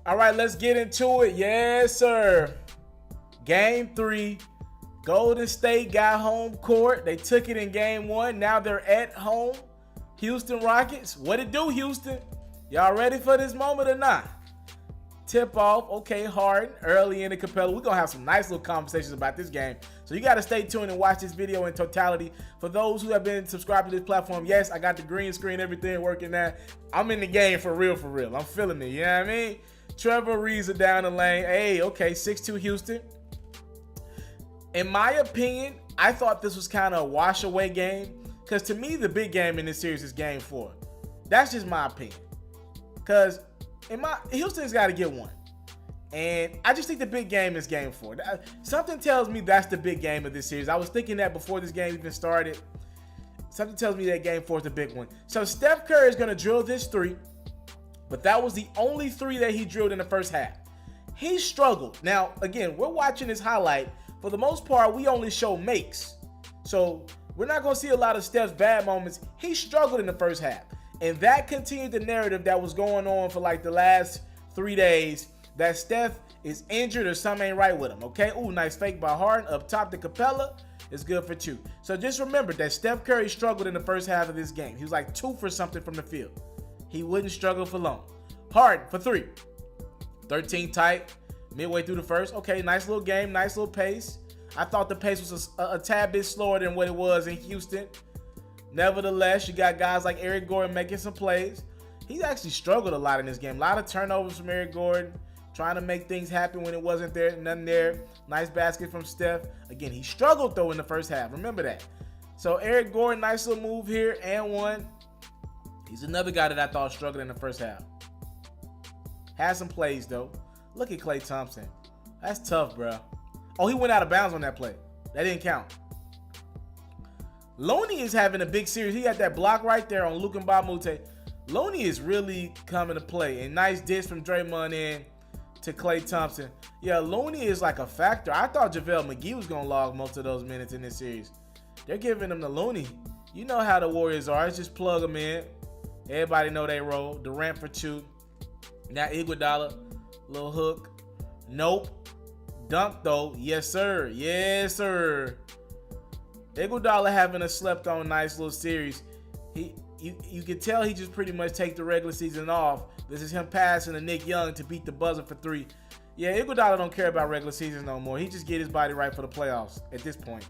All right, let's get into it. Yes, sir. Game 3. Golden State got home court. They took it in game 1. Now they're at home. Houston Rockets. What it do, Houston? Y'all ready for this moment or not? Tip off. Okay, Harden early in the Capella. We're going to have some nice little conversations about this game. So you got to stay tuned and watch this video in totality. For those who have been subscribed to this platform, yes, I got the green screen, everything working now. I'm in the game for real, for real. I'm feeling it, you know what I mean? Trevor Ariza down the lane. Hey, okay, 6'2 Houston. In my opinion, I thought this was kind of a wash away game. Because to me, the big game in this series is game 4. That's just my opinion. Because Houston's got to get one. And I just think the big game is game 4. Something tells me that's the big game of this series. I was thinking that before this game even started. Something tells me that game 4 is the big one. So Steph Curry is going to drill this 3. But that was the only 3 that he drilled in the first half. He struggled. Now, again, we're watching this highlight. For the most part, we only show makes. So we're not going to see a lot of Steph's bad moments. He struggled in the first half. And that continued the narrative that was going on for like the last 3 days, that Steph is injured or something ain't right with him, okay? Ooh, nice fake by Harden. Up top to Capella. It's good for 2. So just remember that Steph Curry struggled in the first half of this game. He was like 2 for something from the field. He wouldn't struggle for long. Harden for 3. 13 tight. Midway through the first. Okay, nice little game. Nice little pace. I thought the pace was a tad bit slower than what it was in Houston. Nevertheless, you got guys like Eric Gordon making some plays. He's actually struggled a lot in this game. A lot of turnovers from Eric Gordon. Trying to make things happen when it wasn't there. Nothing there. Nice basket from Steph. Again, he struggled though in the first half. Remember that. So Eric Gordon, nice little move here and one. He's another guy that I thought struggled in the first half. Had some plays though. Look at Klay Thompson. That's tough, bro. Oh, he went out of bounds on that play. That didn't count. Loney is having a big series. He got that block right there on Luka Mbamute. Loney is really coming to play. And nice dish from Draymond in to Klay Thompson. Yeah, Loney is like a factor. I thought JaVale McGee was going to log most of those minutes in this series. They're giving him to Loney. You know how the Warriors are. It's just plug them in. Everybody know they roll. Durant for 2. Now Iguodala. Little hook. Nope. Dunk though. Yes, sir. Yes, sir. Iguodala having a slept on nice little series. You can tell he just pretty much take the regular season off. This is him passing to Nick Young to beat the buzzer for 3. Yeah, Iguodala don't care about regular seasons no more. He just get his body right for the playoffs at this point.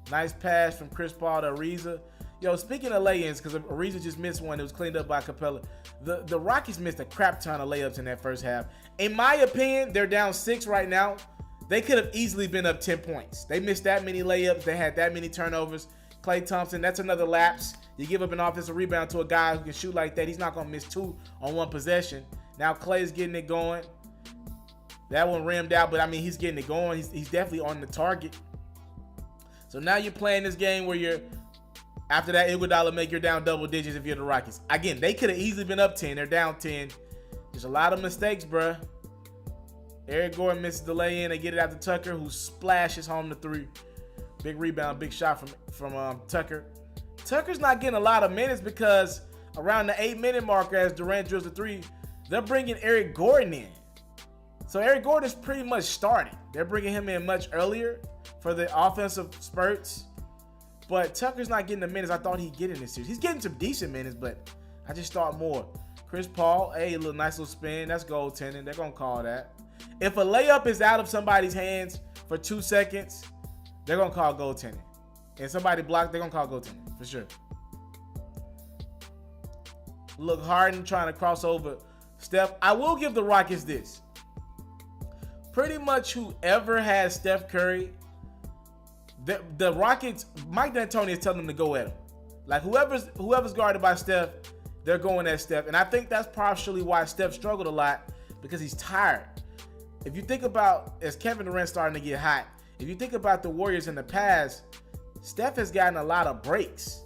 Nice pass from Chris Paul to Ariza. Yo, speaking of lay-ins, because Ariza just missed one. It was cleaned up by Capella. The Rockets missed a crap ton of layups in that first half. In my opinion, they're down 6 right now. They could have easily been up 10 points. They missed that many layups. They had that many turnovers. Klay Thompson, that's another lapse. You give up an offensive rebound to a guy who can shoot like that. He's not going to miss 2 on 1 possession. Now Klay's getting it going. That one rimmed out, but I mean, he's getting it going. He's definitely on the target. So now you're playing this game where you're, after that, Iguodala make you down double digits if you're the Rockets. Again, they could have easily been up 10. They're down 10. There's a lot of mistakes, bruh. Eric Gordon misses the lay-in. They get it out to Tucker, who splashes home the 3. Big rebound, big shot from Tucker. Tucker's not getting a lot of minutes because around the 8-minute marker as Durant drills the 3, they're bringing Eric Gordon in. So Eric Gordon is pretty much starting. They're bringing him in much earlier for the offensive spurts. But Tucker's not getting the minutes I thought he'd get in this series. He's getting some decent minutes, but I just thought more. Chris Paul, hey, a little nice little spin. That's goaltending. They're going to call that. If a layup is out of somebody's hands for 2 seconds, they're going to call goaltending. And somebody blocked, they're going to call goaltending, for sure. Look, Harden trying to cross over Steph. I will give the Rockets this. Pretty much whoever has Steph Curry, the Rockets, Mike D'Antoni is telling them to go at him. Like whoever's guarded by Steph, they're going at Steph. And I think that's partially why Steph struggled a lot, because he's tired. If you think about, as Kevin Durant starting to get hot, if you think about the Warriors in the past, Steph has gotten a lot of breaks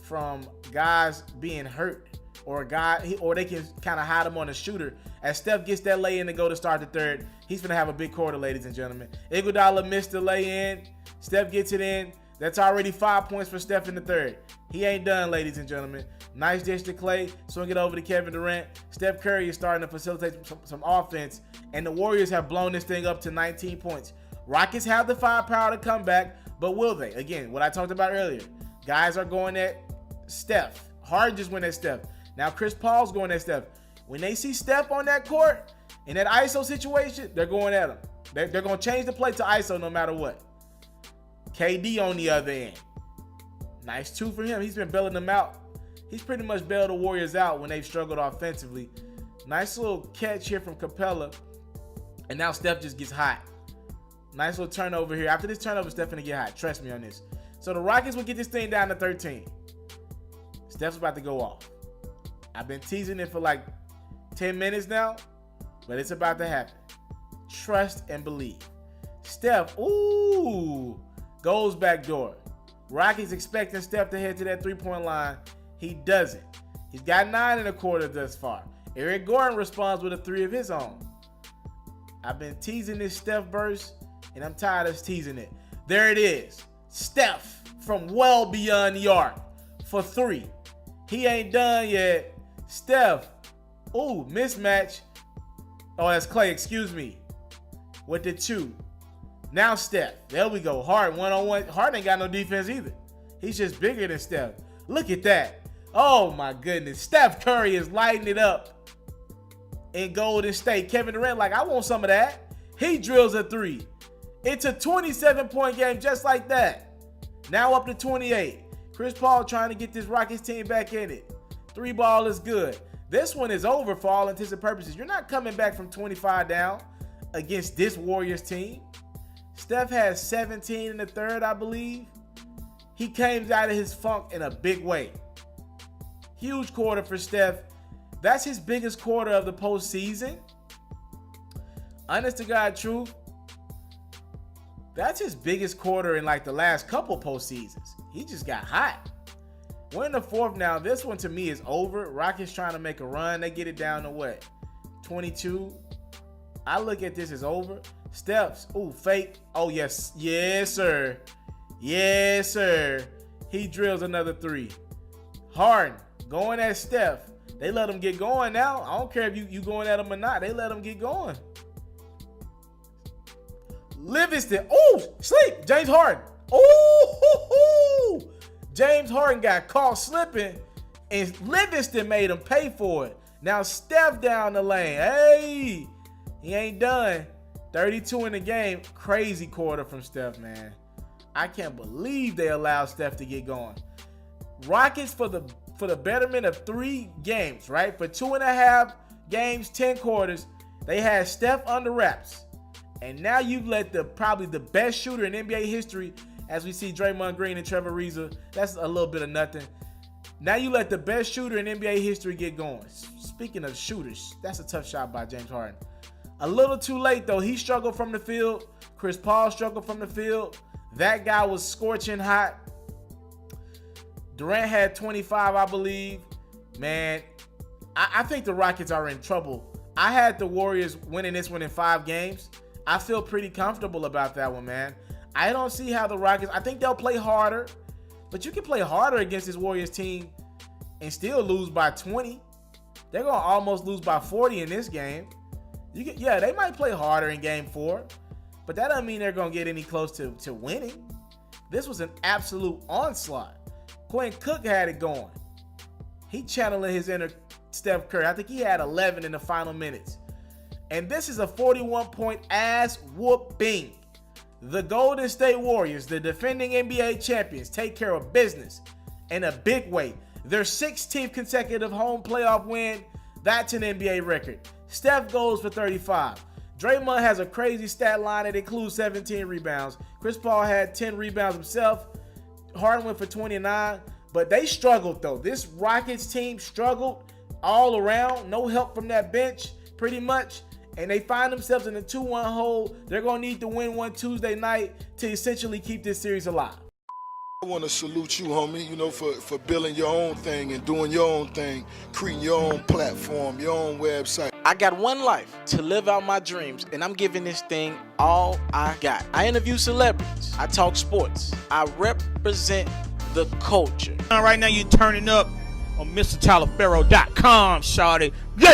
from guys being hurt, or they can kind of hide him on a shooter. As Steph gets that lay-in to go to start the third, he's going to have a big quarter, ladies and gentlemen. Iguodala missed the lay-in. Steph gets it in. That's already 5 points for Steph in the third. He ain't done, ladies and gentlemen. Nice dish to Clay. Swing it over to Kevin Durant. Steph Curry is starting to facilitate some offense. And the Warriors have blown this thing up to 19 points. Rockets have the firepower to come back, but will they? Again, what I talked about earlier. Guys are going at Steph. Harden just went at Steph. Now Chris Paul's going at Steph. When they see Steph on that court, in that ISO situation, they're going at him. They're going to change the play to ISO no matter what. KD on the other end. Nice two for him. He's been bailing them out. He's pretty much bailed the Warriors out when they've struggled offensively. Nice little catch here from Capella. And now Steph just gets hot. Nice little turnover here. After this turnover, Steph gonna get hot. Trust me on this. So the Rockets will get this thing down to 13. Steph's about to go off. I've been teasing it for like 10 minutes now, but it's about to happen. Trust and believe. Steph, ooh, goes back door. Rockets expecting Steph to head to that three-point line. He doesn't. He's got 9 in the quarter thus far. Eric Gordon responds with a 3 of his own. I've been teasing this Steph burst, and I'm tired of teasing it. There it is. Steph from well beyond the arc for 3. He ain't done yet. Steph, ooh, mismatch. Oh, that's Clay, excuse me. With the 2. Now Steph. There we go. Harden one-on-one. Harden ain't got no defense either. He's just bigger than Steph. Look at that. Oh, my goodness. Steph Curry is lighting it up in Golden State. Kevin Durant like, I want some of that. He drills a 3. It's a 27-point game just like that. Now up to 28. Chris Paul trying to get this Rockets team back in it. 3 ball is good. This one is over for all intents and purposes. You're not coming back from 25 down against this Warriors team. Steph has 17 in the third, I believe. He came out of his funk in a big way. Huge quarter for Steph. That's his biggest quarter of the postseason. Honest to God truth, that's his biggest quarter in like the last couple postseasons. He just got hot. We're in the 4th now. This one to me is over. Rockets trying to make a run. They get it down to what? 22. I look at this as over. Steps. Ooh, fake. Oh, yes. Yes, sir. Yes, sir. He drills another 3. Harden going at Steph. They let him get going now. I don't care if you going at him or not. They let him get going. Livingston. Ooh, sleep. James Harden. Ooh, James Harden got caught slipping, and Livingston made him pay for it. Now Steph down the lane. Hey, he ain't done. 32 in the game. Crazy quarter from Steph, man. I can't believe they allowed Steph to get going. Rockets for the betterment of 3 games, right? For 2.5 games, 10 quarters, they had Steph under wraps. And now you've let probably the best shooter in NBA history, as we see Draymond Green and Trevor Ariza. That's a little bit of nothing. Now you let the best shooter in NBA history get going. Speaking of shooters, that's a tough shot by James Harden. A little too late, though. He struggled from the field. Chris Paul struggled from the field. That guy was scorching hot. Durant had 25, I believe. Man, I think the Rockets are in trouble. I had the Warriors winning this one in 5 games. I feel pretty comfortable about that one, man. I don't see how the Rockets, I think they'll play harder, but you can play harder against this Warriors team and still lose by 20. They're going to almost lose by 40 in this game. Yeah, they might play harder in game 4, but that doesn't mean they're going to get any close to winning. This was an absolute onslaught. Quinn Cook had it going. He channeling his inner Steph Curry. I think he had 11 in the final minutes. And this is a 41-point ass whooping. The Golden State Warriors, the defending NBA champions, take care of business in a big way. Their 16th consecutive home playoff win. That's an NBA record. Steph goes for 35. Draymond has a crazy stat line that includes 17 rebounds. Chris Paul had 10 rebounds himself. Harden went for 29. But they struggled, though. This Rockets team struggled all around. No help from that bench, pretty much. And they find themselves in a 2-1 hole. They're going to need to win one Tuesday night to essentially keep this series alive. I want to salute you, homie, for building your own thing and doing your own thing, creating your own platform, your own website. I got one life to live out my dreams, and I'm giving this thing all I got. I interview celebrities. I talk sports. I represent the culture. Right now you're turning up on MrTaliaferro.com, shawty. Yeah.